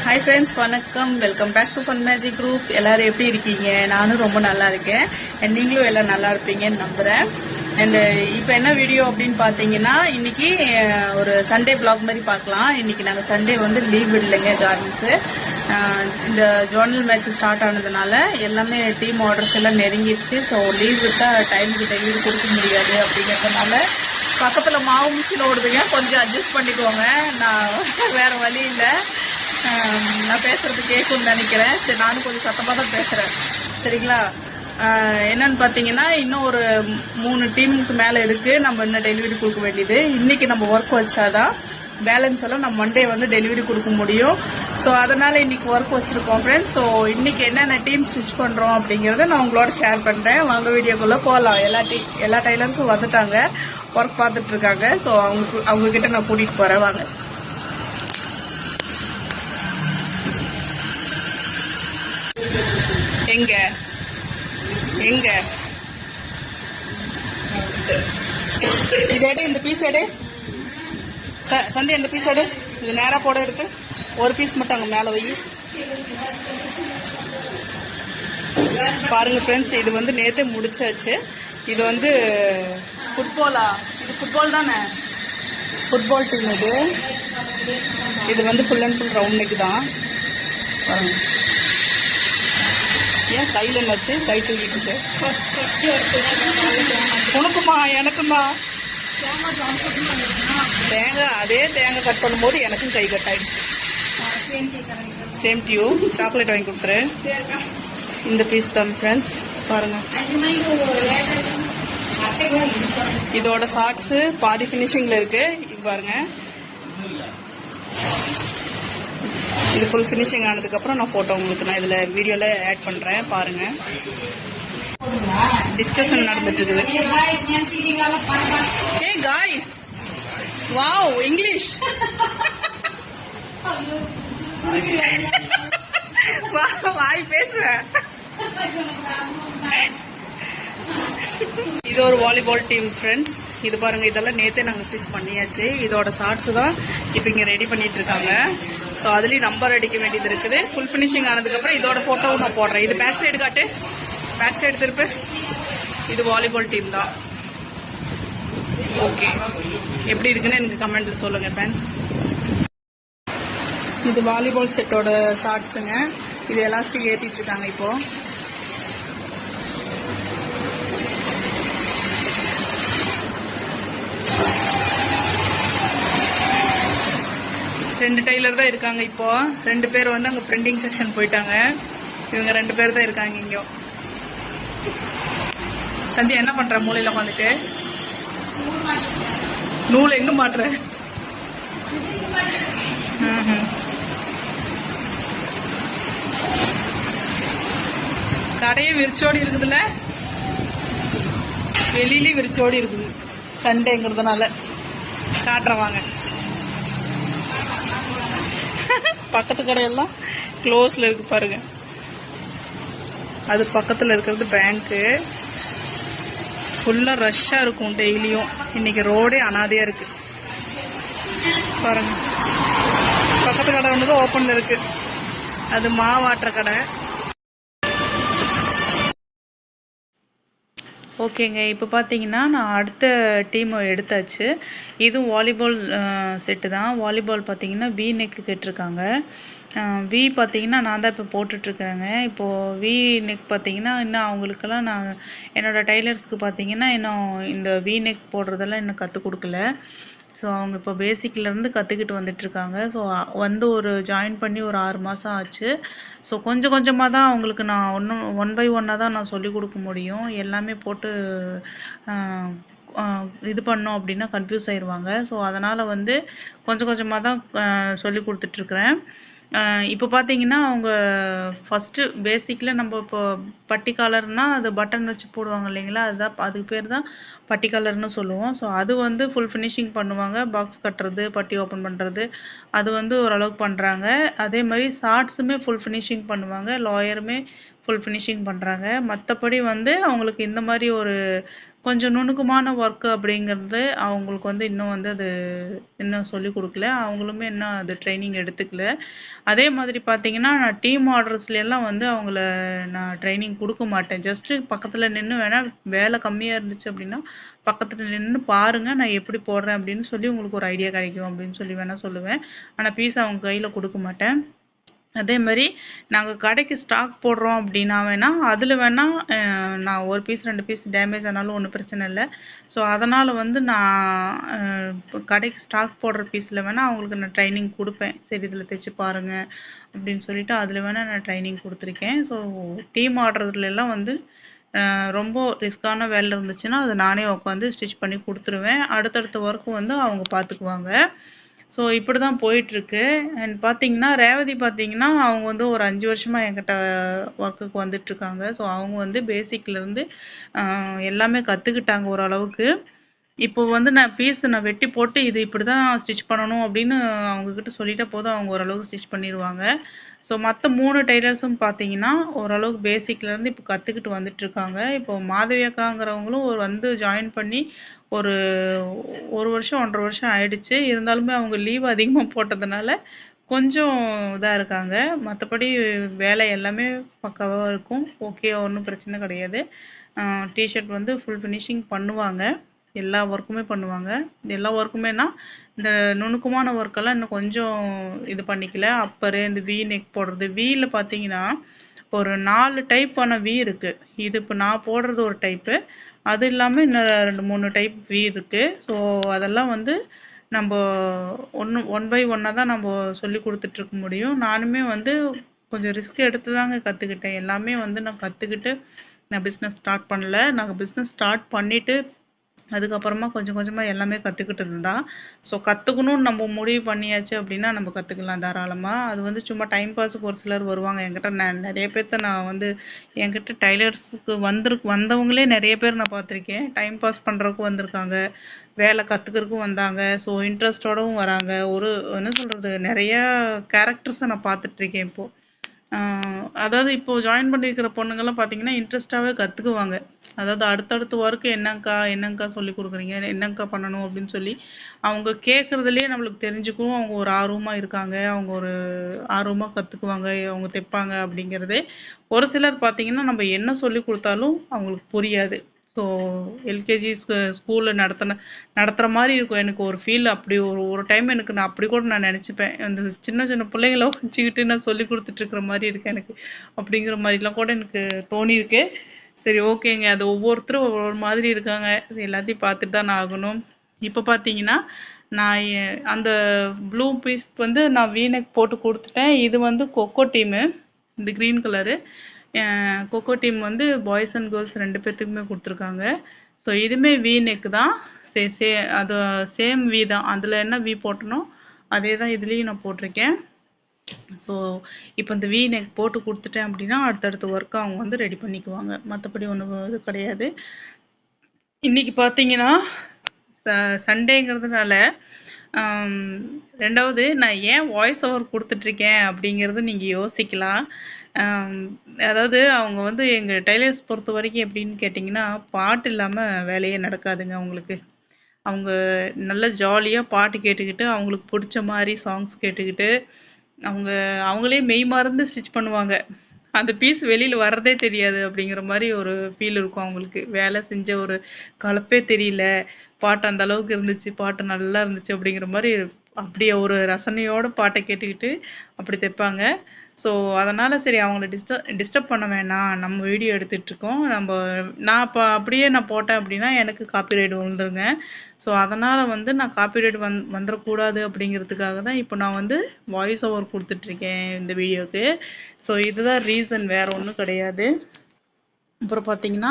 Hi friends, வணக்கம். Welcome back to fun magic group. எல்லாரும் எப்படி இருக்கீங்க? நானும் ரொம்ப நல்லா இருக்கேன். அண்ட் நீங்களும் எல்லாம் நல்லா இருப்பீங்கன்னு நம்புறேன். அண்ட் இப்போ என்ன வீடியோ அப்படின்னு பார்த்தீங்கன்னா, இன்னைக்கு ஒரு சண்டே பிளாக் மாதிரி பார்க்கலாம். இன்னைக்கு நாங்கள் சண்டே வந்து லீவ் விடலைங்க கார்டன்ஸு. இந்த ஜோனல் மேட்ச் ஸ்டார்ட் ஆனதுனால எல்லாமே டீம் ஆர்டர்ஸ் எல்லாம் நெருங்கிடுச்சு. ஸோ லீவ் விட்டால் டைமுக்கு டெலிவரி கொடுக்க முடியாது அப்படிங்கிறதுனால பக்கத்தில் மாவு மிஷின் ஓடுதுங்க. கொஞ்சம் அட்ஜஸ்ட் பண்ணிக்கோங்க. நான் வேற வழி இல்லை. நான் பேசுறது கேட்கும்னு நினைக்கிறேன். சரி, நானும் கொஞ்சம் சத்தமாக தான் பேசுறேன். சரிங்களா? என்னன்னு பார்த்தீங்கன்னா, இன்னும் ஒரு 3 டீமுக்கு மேலே இருக்கு. நம்ம இன்னும் டெலிவரி கொடுக்க வேண்டியது. இன்னைக்கு நம்ம ஒர்க் வச்சாதான் பேலன்ஸ் எல்லாம் நம்ம மண்டே வந்து டெலிவரி கொடுக்க முடியும். ஸோ அதனால இன்னைக்கு ஒர்க் வச்சிருக்கோம் ஃப்ரெண்ட்ஸ். ஸோ இன்னைக்கு என்னென்ன டீம் ஸ்டிச் பண்றோம் அப்படிங்கறத நான் உங்களோட ஷேர் பண்றேன். வாங்க வீடியோக்குள்ள போகலாம். எல்லா டைலர்ஸும் வந்துட்டாங்க, ஒர்க் பார்த்துட்டு இருக்காங்க. ஸோ அவங்க கிட்ட நான் கூட்டிட்டு போறேன். வாங்க. எங்க எங்க இது எடு, இந்த பீஸ் எடு சந்தி, இந்த பீஸ் எடு. இது நேரா போட எடுத்து ஒரு பீஸ் மட்டும் அங்க மேல வை. பாருங்க ஃப்ரெண்ட்ஸ், இது வந்து நேத்தே முடிச்சாச்சு. இது வந்து ஃபுட்பாலா? இது ஃபுட்பால் தானே, ஃபுட்பால் டீம். இது வந்து full and full round neck தான். பாருங்க. ஏன் கையில் என்னாச்சு? கை தூக்கிட்டுச்சு. உனக்குமா எனக்குமா? தேங்காய், அதே தேங்காய் கட் பண்ணும்போது எனக்கும் கை கட் ஆயிடுச்சு. சேம் டியூ. சாக்லேட் வாங்கி கொடுத்துரு. இந்த பீஸ் தான் ஃப்ரெண்ட்ஸ். பாருங்க, இதோட ஷார்ட்ஸ் பாதி பினிஷிங்ல இருக்கு. இது பாருங்க, இது ஃபுல் ஃபினிஷிங் ஆனதுக்கு அப்புறம் நான் போட்டோ உங்களுக்கு நான் இதுல வீடியோல ஆட் பண்றேன். பாருங்க, டிஸ்கஷன் நடந்துட்டு இருக்குது. Hey guys, wow, English. வாய் பேசுவேன். இது ஒரு வாலிபால் டீம் ஃப்ரெண்ட்ஸ். இது பாருங்க, இதெல்லாம் நேத்தே நாங்க ஸ்டிச் பண்ணியாச்சு. இதோட ஷார்ட்ஸ் தான் இப்ப இங்க ரெடி பண்ணிட்டு இருக்காங்க. ஸோ அதுலயும் நம்பர் அடிக்க வேண்டியது இருக்குது. ஃபுல் பினிஷிங் ஆனதுக்கு அப்புறம் இதோட போட்டோவும் நான் போடுறேன். இது பேக் சைடு காட்டு, பேக் சைடு திருப்பு. இது வாலிபால் டீம் தான். ஓகே, எப்படி இருக்குன்னு எனக்கு கமெண்ட்ல சொல்லுங்க ஃப்ரெண்ட்ஸ். இது வாலிபால் செட்டோட ஷார்ட்ஸுங்க. இது எலாஸ்டிக் ஏற்றிட்டு இருக்காங்க இப்போ. ரெண்டு டெய்லர் தான் இருக்காங்க இப்போ. 2 பேர் வந்து அங்க பிரிண்டிங் செக்ஷன் போயிட்டாங்க. இவங்க 2 பேர் தான் இருக்காங்க இங்க. சந்தியா என்ன பண்ற? மூலையில உட்காந்துட்டு நூல் எங்க மாட்டுற? கடையே விரிச்சோடி இருக்குதுல்ல, வெளியிலயும் விரிச்சோடி இருக்குது. சண்டேங்கிறதுனால காட்டுறேன் வாங்க. பக்கத்து கடையெல்லாம் க்ளோஸ்ல இருக்கு பாருங்க. அது பக்கத்துல இருக்கிறது பேங்க்கு. ஃபுல்லா ரஷ்ஷா இருக்கும் டெய்லியும். இன்னைக்கு ரோடே அனாதையா இருக்கு பாருங்க. பக்கத்து கடை ஒண்ணுதான் ஓப்பன்ல இருக்கு. அது மாவாட்டுற கடை. ஓகேங்க, இப்போ பார்த்தீங்கன்னா நான் அடுத்த டீம் எடுத்தாச்சு. இதுவும் வாலிபால் செட்டு தான். வாலிபால் பார்த்தீங்கன்னா வி நெக்கு கேட்டிருக்காங்க. வி பார்த்தீங்கன்னா நான் தான் இப்போ போட்டுட்ருக்குறேங்க. இப்போது வி நெக் பார்த்தீங்கன்னா இன்னும் அவங்களுக்கெல்லாம் நான் என்னோடய டைலர்ஸ்க்கு பார்த்தீங்கன்னா இன்னும் இந்த வி நெக் போடுறதெல்லாம் இன்னும் கற்றுக் கொடுக்கல. ஸோ அவங்க இப்போ பேசிக்லேருந்து கற்றுக்கிட்டு வந்துட்டுருக்காங்க. ஸோ வந்து ஒரு ஜாயின் பண்ணி ஒரு 6 மாதம் ஆச்சு. ஸோ கொஞ்சம் கொஞ்சமாக தான் அவங்களுக்கு நான் ஒன் பை ஒன்னாக தான் நான் சொல்லிக் கொடுக்க முடியும். எல்லாமே போட்டு இது பண்ணோம் அப்படின்னா கன்ஃபியூஸ் ஆயிடுவாங்க. ஸோ அதனால் வந்து கொஞ்சம் கொஞ்சமாக தான் சொல்லி கொடுத்துட்ருக்குறேன். இப்போ பார்த்தீங்கன்னா அவங்க ஃபஸ்ட்டு பேசிக்கில் நம்ம இப்போ பட்டி காலர்னா அது பட்டன் வச்சு போடுவாங்க இல்லைங்களா, அதுக்கு பேர் தான் பட்டி காலர்னு சொல்லுவோம். ஸோ அது வந்து ஃபுல் ஃபினிஷிங் பண்ணுவாங்க. பாக்ஸ் கட்டுறது, பட்டி ஓப்பன் பண்ணுறது, அது வந்து ஓரளவுக்கு பண்ணுறாங்க. அதே மாதிரி ஷார்ட்ஸுமே ஃபுல் ஃபினிஷிங் பண்ணுவாங்க. லாயருமே ஃபுல் ஃபினிஷிங் பண்ணுறாங்க. மற்றபடி வந்து அவங்களுக்கு இந்த மாதிரி ஒரு கொஞ்சம் நுணுக்கமான ஒர்க்கு அப்படிங்கிறது அவங்களுக்கு வந்து இன்னும் வந்து அது இன்னும் சொல்லிக் கொடுக்கல. அவங்களுமே இன்னும் அது ட்ரைனிங் எடுத்துக்கல. அதே மாதிரி பார்த்தீங்கன்னா, நான் டீம் ஆர்டர்ஸ்லாம் வந்து அவங்கள நான் ட்ரைனிங் குடுக்க மாட்டேன். ஜஸ்ட்டு பக்கத்துல நின்னு வேணா வேலை கம்மியா இருந்துச்சு அப்படின்னா, பக்கத்துல நின்னு பாருங்க, நான் எப்படி போடுறேன் அப்படின்னு சொல்லி உங்களுக்கு ஒரு ஐடியா கிடைக்கும் அப்படின்னு சொல்லி வேணா சொல்லுவேன். ஆனா பீஸ் அவங்க கையில குடுக்க மாட்டேன். அதே மாதிரி நாங்கள் கடைக்கு ஸ்டாக் போடுறோம் அப்படின்னா வேணா அதில் வேணா நான் ஒரு பீஸ் 2 பீஸ் டேமேஜ் ஆனாலும் ஒன்றும் பிரச்சனை இல்லை. ஸோ அதனால் வந்து நான் இப்போ கடைக்கு ஸ்டாக் போடுற பீஸில் வேணா அவங்களுக்கு நான் ட்ரைனிங் கொடுப்பேன். சரி இதில் தைச்சு பாருங்க அப்படின்னு சொல்லிட்டு அதில் வேணா நான் ட்ரைனிங் கொடுத்துருக்கேன். ஸோ டீம் ஆடுறதுலாம் வந்து ரொம்ப ரிஸ்க்கான வேலை இருந்துச்சுன்னா அது நானே உட்காந்து ஸ்டிச் பண்ணி கொடுத்துருவேன். அடுத்தடுத்த ஒர்க்கு வந்து அவங்க பார்த்துக்குவாங்க. ஸோ இப்படி தான் போயிட்டுருக்கு. அண்ட் பார்த்தீங்கன்னா ரேவதி பார்த்தீங்கன்னா அவங்க வந்து ஒரு 5 வருஷமா என்கிட்ட ஒர்க்குக்கு வந்துட்டுருக்காங்க. ஸோ அவங்க வந்து பேசிக்லேருந்து எல்லாமே கற்றுக்கிட்டாங்க ஓரளவுக்கு. இப்போ வந்து நான் பீஸ் நான் வெட்டி போட்டு இது இப்படி தான் ஸ்டிச் பண்ணணும் அப்படின்னு அவங்கக்கிட்ட சொல்லிட்ட போதும் அவங்க ஓரளவுக்கு ஸ்டிச் பண்ணிடுவாங்க. ஸோ மற்ற 3 டெய்லர்ஸும் பார்த்தீங்கன்னா ஓரளவுக்கு பேசிக்லேருந்து இப்போ கற்றுக்கிட்டு வந்துட்டுருக்காங்க. இப்போ மாதவி அக்காங்கிறவங்களும் ஒரு வந்து ஜாயின் பண்ணி ஒரு 1 வருஷம் 1.5 வருஷம் ஆயிடுச்சு. இருந்தாலுமே அவங்க லீவ் அதிகமாக போட்டதுனால கொஞ்சம் இதாக இருக்காங்க. மற்றபடி வேலை எல்லாமே பக்காவாக இருக்கும். ஓகே, ஒன்றும் பிரச்சனை கிடையாது. டிஷர்ட் வந்து ஃபுல் ஃபினிஷிங் பண்ணுவாங்க. எல்லா ஒர்க்குமே பண்ணுவாங்க. எல்லா ஒர்க்குமேனா இந்த நுணுக்கமான ஒர்க்கெல்லாம் இன்னும் கொஞ்சம் இது பண்ணிக்கல. அப்பரு இந்த வி நெக் போடுறது, வீல பார்த்தீங்கன்னா ஒரு 4 டைப்பான வி இருக்கு. இது இப்போ நான் போடுறது ஒரு டைப்பு, அது இல்லாமல் இன்னும் 2 3 டைப் வி இருக்கு. ஸோ அதெல்லாம் வந்து நம்ம ஒன் பை ஒன்னாக தான் நம்ம சொல்லி கொடுத்துட்ருக்க முடியும். நானுமே வந்து கொஞ்சம் ரிஸ்க் எடுத்து தாங்க கற்றுக்கிட்டேன். எல்லாமே வந்து நான் கற்றுக்கிட்டு நான் பிஸ்னஸ் ஸ்டார்ட் பண்ணல. நாங்கள் பிஸ்னஸ் ஸ்டார்ட் பண்ணிவிட்டு அதுக்கப்புறமா கொஞ்சம் கொஞ்சமாக எல்லாமே கற்றுக்கிட்டது தான். ஸோ கற்றுக்கணும்னு நம்ம முடிவு பண்ணியாச்சு அப்படின்னா நம்ம கற்றுக்கலாம் தாராளமாக. அது வந்து சும்மா டைம் பாஸுக்கு ஒரு சிலர் வருவாங்க என்கிட்ட. நான் நிறைய பேர்த்த நான் வந்து என்கிட்ட டைலர்ஸுக்கு வந்தவங்களே நிறைய பேர் நான் பார்த்துருக்கேன். டைம் பாஸ் பண்ணுறதுக்கும் வந்திருக்காங்க, வேலை கற்றுக்கிறதுக்கும் வந்தாங்க. ஸோ இன்ட்ரெஸ்டோடவும் வராங்க. ஒரு என்ன சொல்கிறது, நிறையா கேரக்டர்ஸை நான் பார்த்துட்ருக்கேன் இப்போது. அதாவது இப்போ ஜாயின் பண்ணியிருக்கிற பொண்ணுங்கெல்லாம் பார்த்தீங்கன்னா இன்ட்ரெஸ்டாகவே கற்றுக்குவாங்க. அதாவது அடுத்தடுத்த ஒர்க்கு என்னங்கக்கா சொல்லி கொடுக்குறீங்க, என்னங்கக்கா பண்ணணும் அப்படின்னு சொல்லி அவங்க கேட்குறதுலேயே நம்மளுக்கு தெரிஞ்சுக்கும். அவங்க ஒரு ஆர்வமாக இருக்காங்க, அவங்க ஒரு ஆர்வமாக கற்றுக்குவாங்க, அவங்க தைப்பாங்க அப்படிங்கிறது. ஒரு சிலர் பார்த்தீங்கன்னா நம்ம என்ன சொல்லி கொடுத்தாலும் அவங்களுக்கு புரியாது. ஸோ எல்கேஜி ஸ்கூலில் நடத்துகிற மாதிரி இருக்கும் எனக்கு ஒரு ஃபீல். அப்படி ஒரு டைம் எனக்கு நான் அப்படி கூட நான் நினச்சிப்பேன். அந்த சின்ன சின்ன பிள்ளைங்கள வச்சுக்கிட்டு நான் சொல்லி கொடுத்துட்ருக்குற மாதிரி இருக்கு எனக்கு, அப்படிங்கிற மாதிரிலாம் கூட எனக்கு தோணியிருக்கு. சரி ஓகேங்க, அது ஒவ்வொருத்தரும் ஒவ்வொரு மாதிரி இருக்காங்க. எல்லாத்தையும் பார்த்துட்டு தான் நான் ஆகணும். இப்போ பார்த்தீங்கன்னா நான் அந்த ப்ளூ பீஸ் வந்து நான் வீனெக் போட்டு கொடுத்துட்டேன். இது வந்து கொக்கோ டீமு, இந்த க்ரீன் கலரு கொக்கோ டீம் வந்து பாய்ஸ் அண்ட் கேர்ள்ஸ் 2 பேர்த்துக்குமே கொடுத்துருக்காங்க. ஸோ இதுவுமே வி நெக் தான். அது சேம் வி தான். அதில் என்ன வி போட்டனோ அதே தான் இதுலேயும் நான் போட்டிருக்கேன். ஸோ இப்போ இந்த வி நெக் போட்டு கொடுத்துட்டேன் அப்படின்னா அடுத்தடுத்த ஒர்க்கை அவங்க வந்து ரெடி பண்ணிக்குவாங்க. மற்றபடி ஒன்றும் இது கிடையாது. இன்னைக்கு பார்த்தீங்கன்னா சண்டேங்கிறதுனால ரெண்டாவது நான் ஏன் வாய்ஸ் ஓவர் கொடுத்துட்ருக்கேன் அப்படிங்கிறது நீங்கள் யோசிக்கலாம். அதாவது அவங்க வந்து எங்கள் டைலர்ஸ் பொறுத்த வரைக்கும் எப்படின்னு கேட்டிங்கன்னா, பாட்டு இல்லாமல் வேலையே நடக்காதுங்க அவங்களுக்கு. அவங்க நல்ல ஜாலியாக பாட்டு கேட்டுக்கிட்டு அவங்களுக்கு பிடிச்ச மாதிரி சாங்ஸ் கேட்டுக்கிட்டு அவங்களே மெய் மறந்து ஸ்டிச் பண்ணுவாங்க. அந்த பீஸ் வெளியில் வர்றதே தெரியாது அப்படிங்கிற மாதிரி ஒரு ஃபீல் இருக்கும் அவங்களுக்கு. வேலை செஞ்ச ஒரு கலப்பே தெரியல, பாட்டு அந்த அளவுக்கு இருந்துச்சு, பாட்டு நல்லா இருந்துச்சு அப்படிங்கிற மாதிரி அப்படியே ஒரு ரசனையோட பாட்டை கேட்டுக்கிட்டு அப்படி தைப்பாங்க. ஸோ அதனால் சரி அவங்கள டிஸ்டர்ப் பண்ண வேணாம், நம்ம வீடியோ எடுத்துகிட்ருக்கோம், நான் இப்போ அப்படியே நான் போட்டேன் அப்படின்னா எனக்கு காப்பிரைட் விழுந்துருங்க. ஸோ அதனால் வந்து நான் காப்பிரைட் வந்துடக்கூடாது அப்படிங்கிறதுக்காக தான் இப்போ நான் வந்து வாய்ஸ் ஓவர் கொடுத்துட்ருக்கேன் இந்த வீடியோவுக்கு. ஸோ இதுதான் ரீசன், வேறு ஒன்றும் கிடையாது. அப்புறம் பார்த்தீங்கன்னா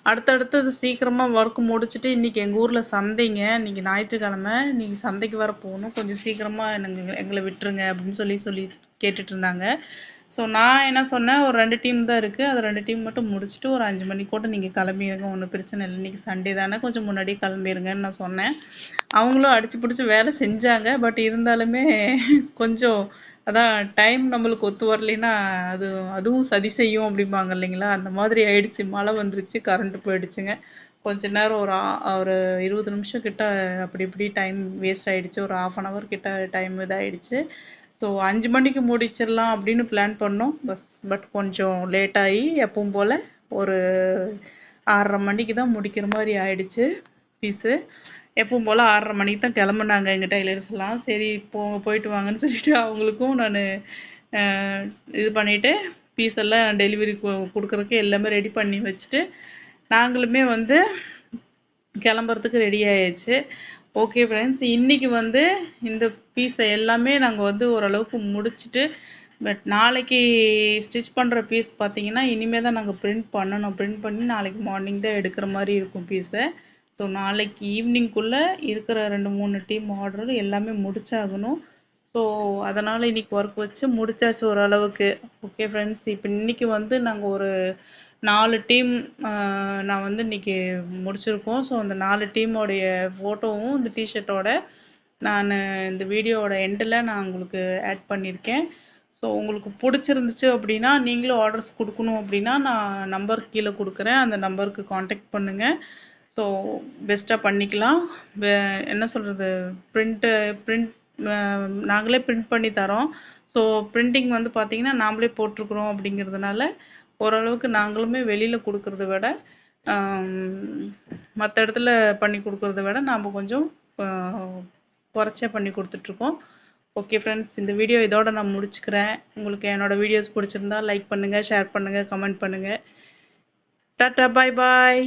அடுத்தடுத்தது சீக்கிரமாக ஒர்க் முடிச்சுட்டு இன்றைக்கி எங்கள் ஊரில் சந்தைங்க, இன்றைக்கி ஞாயிற்றுக்கிழமை, இன்றைக்கி சந்தைக்கு வர போகணும், கொஞ்சம் சீக்கிரமாக எங்களை விட்டுருங்க அப்படின்னு சொல்லி கேட்டுட்டு இருந்தாங்க. ஸோ நான் என்ன சொன்னேன், ஒரு 2 டீம் தான் இருக்குது, அது 2 டீம் மட்டும் முடிச்சுட்டு ஒரு 5 மணி கூட நீங்கள் கிளம்பிடுங்க, ஒன்றும் பிரச்சனை இல்லை, இன்றைக்கி சண்டே தானே, கொஞ்சம் முன்னாடியே கிளம்பிடுங்கன்னு நான் சொன்னேன். அவங்களும் அடிச்சு பிடிச்சி வேலை செஞ்சாங்க. பட் இருந்தாலுமே கொஞ்சம் அதான் டைம் நம்மளுக்கு ஒத்து வரலைன்னா அதுவும் சதி செய்யும் அப்படிம்பாங்க இல்லைங்களா, அந்த மாதிரி ஆயிடுச்சு. மழை வந்துருச்சு, கரண்ட் போயிடுச்சுங்க. கொஞ்ச நேரம் ஒரு 20 நிமிஷம் கிட்ட அப்படி இப்படி டைம் வேஸ்ட் ஆயிடுச்சு. ஒரு 1/2 கிட்ட டைம் இதாயிடுச்சு. ஸோ 5 மணிக்கு முடிச்சிடலாம் அப்படின்னு பிளான் பண்ணோம். பட் கொஞ்சம் லேட் ஆகி எப்பவும் போல் ஒரு 6:30 மணிக்கு தான் முடிக்கிற மாதிரி ஆயிடுச்சு பீஸு. எப்பவும் போல் 6:30 மணிக்கு தான் கிளம்புனாங்க எங்கள் டெய்லர்ஸ் எல்லாம். சரி போயிட்டு வாங்கன்னு சொல்லிட்டு அவங்களுக்கும் நான் இது பண்ணிவிட்டு பீஸ் எல்லாம் டெலிவரி கொடுக்குறதுக்கு எல்லாமே ரெடி பண்ணி வச்சுட்டு நாங்களுமே வந்து கிளம்புறதுக்கு ரெடி ஆயாச்சு. ஓகே ஃப்ரெண்ட்ஸ், இன்னைக்கு வந்து இந்த பீஸை எல்லாமே நாங்கள் வந்து ஓரளவுக்கு முடிச்சுட்டு, பட் நாளைக்கு ஸ்டிச் பண்ணுற பீஸ் பார்த்தீங்கன்னா இனிமேல் தான் நாங்கள் பிரிண்ட் பண்ணணும். பிரிண்ட் பண்ணி நாளைக்கு மார்னிங் தான் எடுக்கிற மாதிரி இருக்கும் பீஸை. ஸோ நாளைக்கு ஈவினிங்குள்ளே இருக்கிற 2-3 டீம் ஆர்டர் எல்லாமே முடிச்சாகணும். ஸோ அதனால் இன்னைக்கு ஒர்க் வச்சு முடிச்சாச்சு ஓரளவுக்கு. ஓகே ஃப்ரெண்ட்ஸ், இப்போ இன்னைக்கு வந்து நாங்கள் ஒரு 4 டீம் நான் வந்து இன்னைக்கு முடிச்சிருக்கோம். ஸோ அந்த 4 டீமோடைய ஃபோட்டோவும் இந்த டிஷர்ட்டோட நான் இந்த வீடியோவோட எண்டில் நான் உங்களுக்கு ஆட் பண்ணியிருக்கேன். ஸோ உங்களுக்கு பிடிச்சிருந்துச்சு அப்படின்னா நீங்களும் ஆர்டர்ஸ் கொடுக்கணும் அப்படின்னா நான் நம்பர் கீழே கொடுக்குறேன். அந்த நம்பருக்கு காண்டாக்ட் பண்ணுங்கள். ஸோ பெஸ்ட்டாக பண்ணிக்கலாம். என்ன சொல்கிறது, பிரிண்ட் நாங்களே பிரிண்ட் பண்ணி தரோம். ஸோ பிரிண்டிங் வந்து பார்த்தீங்கன்னா நாமளே போட்டிருக்கிறோம் அப்படிங்கிறதுனால ஓரளவுக்கு நாங்களுமே வெளியில் கொடுக்கறத விட மற்ற இடத்துல பண்ணி கொடுக்கறத விட நாம் கொஞ்சம் குறைச்சே பண்ணி கொடுத்துட்ருக்கோம். ஓகே ஃப்ரெண்ட்ஸ், இந்த வீடியோ இதோட நான் முடிச்சுக்கிறேன். உங்களுக்கு என்னோடய வீடியோஸ் பிடிச்சிருந்தா லைக் பண்ணுங்கள், ஷேர் பண்ணுங்கள், கமெண்ட் பண்ணுங்கள். டாட்டா, பாய் பாய்.